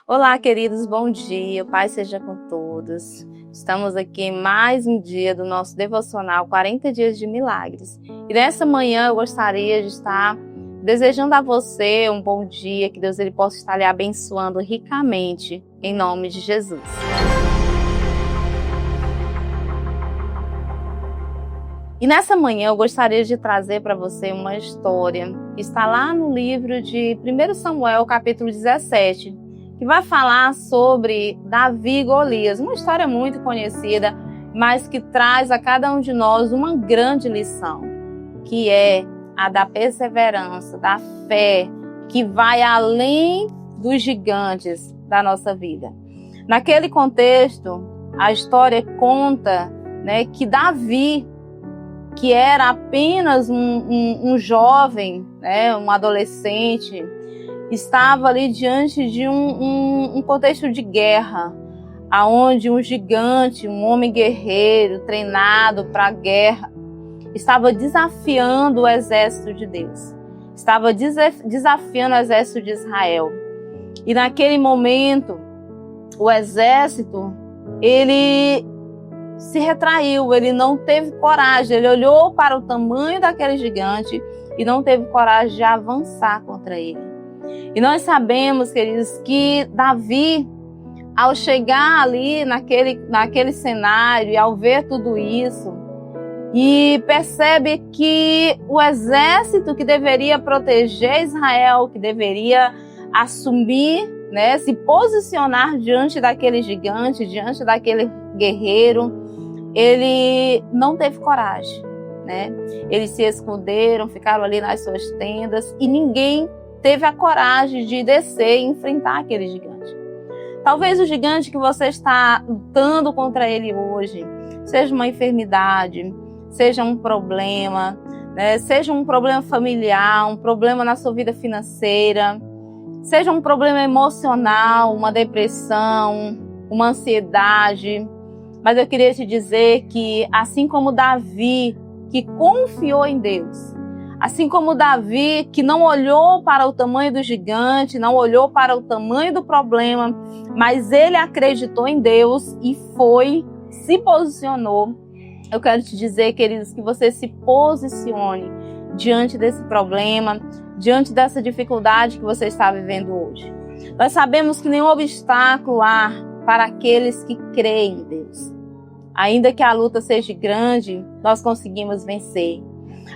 Olá, queridos, bom dia, Paz seja com todos. Estamos aqui em mais um dia do nosso devocional 40 Dias de Milagres. E nessa manhã eu gostaria de estar desejando a você um bom dia, que Deus ele possa estar lhe abençoando ricamente, em nome de Jesus. E nessa manhã eu gostaria de trazer para você uma história que está lá no livro de 1 Samuel, capítulo 17, que vai falar sobre Davi e Golias, uma história muito conhecida, mas que traz a cada um de nós uma grande lição, que é a da perseverança, da fé, que vai além dos gigantes da nossa vida. Naquele contexto, a história conta, que Davi, que era apenas um jovem, um adolescente, estava ali diante de um contexto de guerra, aonde um gigante, um homem guerreiro, treinado para a guerra, estava desafiando o exército de Deus, estava desafiando o exército de Israel. E naquele momento, o exército, ele se retraiu, ele não teve coragem, ele olhou para o tamanho daquele gigante e não teve coragem de avançar contra ele. E nós sabemos, queridos, que Davi, ao chegar ali naquele cenário e ao ver tudo isso, e percebe que o exército que deveria proteger Israel, que deveria assumir, se posicionar diante daquele gigante, diante daquele guerreiro, ele não teve coragem, Eles se esconderam, ficaram ali nas suas tendas e ninguém teve a coragem de descer e enfrentar aquele gigante. Talvez o gigante que você está lutando contra ele hoje seja uma enfermidade, seja um problema, seja um problema familiar, um problema na sua vida financeira, seja um problema emocional, uma depressão, uma ansiedade. Mas eu queria te dizer que, assim como Davi, que confiou em Deus, assim como Davi, que não olhou para o tamanho do gigante, não olhou para o tamanho do problema, mas ele acreditou em Deus e se posicionou. Eu quero te dizer, queridos, que você se posicione diante desse problema, diante dessa dificuldade que você está vivendo hoje. Nós sabemos que nenhum obstáculo há para aqueles que creem em Deus. Ainda que a luta seja grande, nós conseguimos vencer.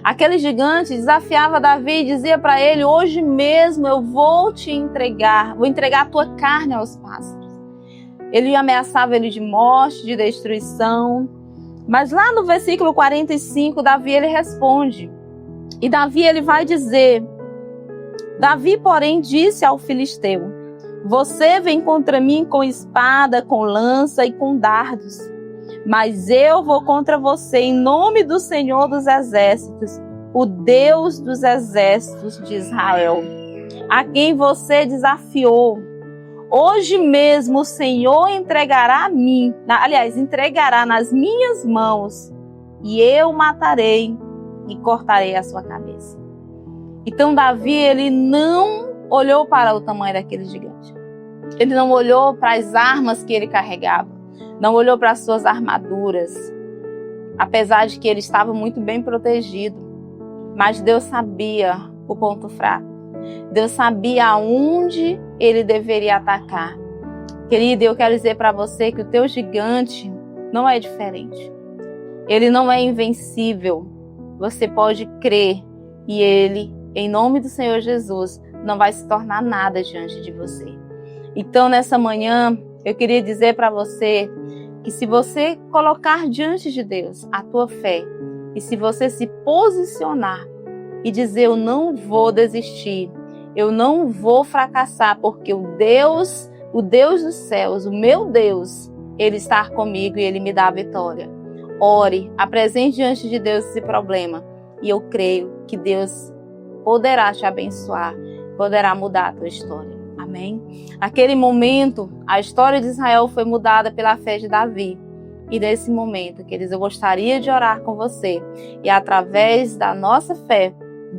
Aquele gigante desafiava Davi e dizia para ele: hoje mesmo eu vou entregar a tua carne aos pássaros. Ele ameaçava ele de morte, de destruição. Mas lá no versículo 45, Davi ele responde. E Davi ele vai dizer: Davi, porém, disse ao filisteu: você vem contra mim com espada, com lança e com dardos. Mas eu vou contra você em nome do Senhor dos Exércitos, o Deus dos Exércitos de Israel, a quem você desafiou. Hoje mesmo o Senhor entregará nas minhas mãos, e eu matarei e cortarei a sua cabeça. Então Davi, ele não olhou para o tamanho daquele gigante. Ele não olhou para as armas que ele carregava. Não olhou para as suas armaduras, apesar de que ele estava muito bem protegido. Mas Deus sabia o ponto fraco. Deus sabia aonde ele deveria atacar. Querido, eu quero dizer para você que o teu gigante não é diferente. Ele não é invencível. Você pode crer e ele, em nome do Senhor Jesus, não vai se tornar nada diante de você. Então, nessa manhã, eu queria dizer para você que se você colocar diante de Deus a tua fé e se você se posicionar e dizer: eu não vou desistir, eu não vou fracassar, porque o Deus dos céus, o meu Deus, Ele está comigo e Ele me dá a vitória. Ore, apresente diante de Deus esse problema e eu creio que Deus poderá te abençoar, poderá mudar a tua história. Amém? Naquele momento, a história de Israel foi mudada pela fé de Davi. E nesse momento, queridos, eu gostaria de orar com você. E através da nossa fé,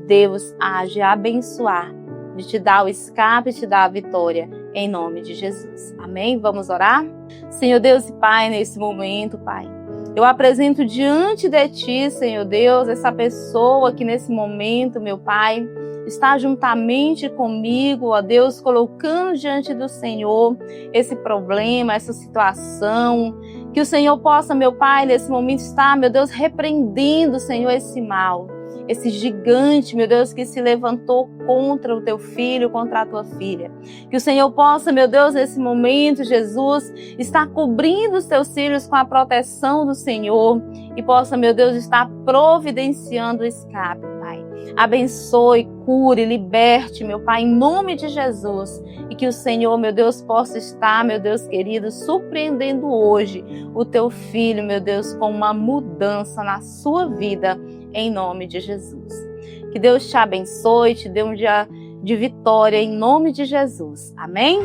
Deus age a abençoar, de te dar o escape e te dar a vitória. em nome de Jesus. Amém? Vamos orar? Senhor Deus e Pai, nesse momento, Pai, eu apresento diante de Ti, Senhor Deus, essa pessoa que nesse momento, meu Pai, está juntamente comigo, ó Deus, colocando diante do Senhor esse problema, essa situação, que o Senhor possa, meu Pai, nesse momento estar, meu Deus, repreendendo, Senhor, esse mal, esse gigante, meu Deus, que se levantou contra o teu filho, contra a tua filha. Que o Senhor possa, meu Deus, nesse momento, Jesus, estar cobrindo os teus filhos com a proteção do Senhor e possa, meu Deus, estar providenciando o escape, Pai. Abençoe, cure, liberte, meu Pai, em nome de Jesus. E que o Senhor, meu Deus, possa estar, meu Deus querido, surpreendendo hoje o teu filho, meu Deus, com uma mudança na sua vida, em nome de Jesus. Que Deus te abençoe, te dê um dia de vitória, em nome de Jesus. Amém?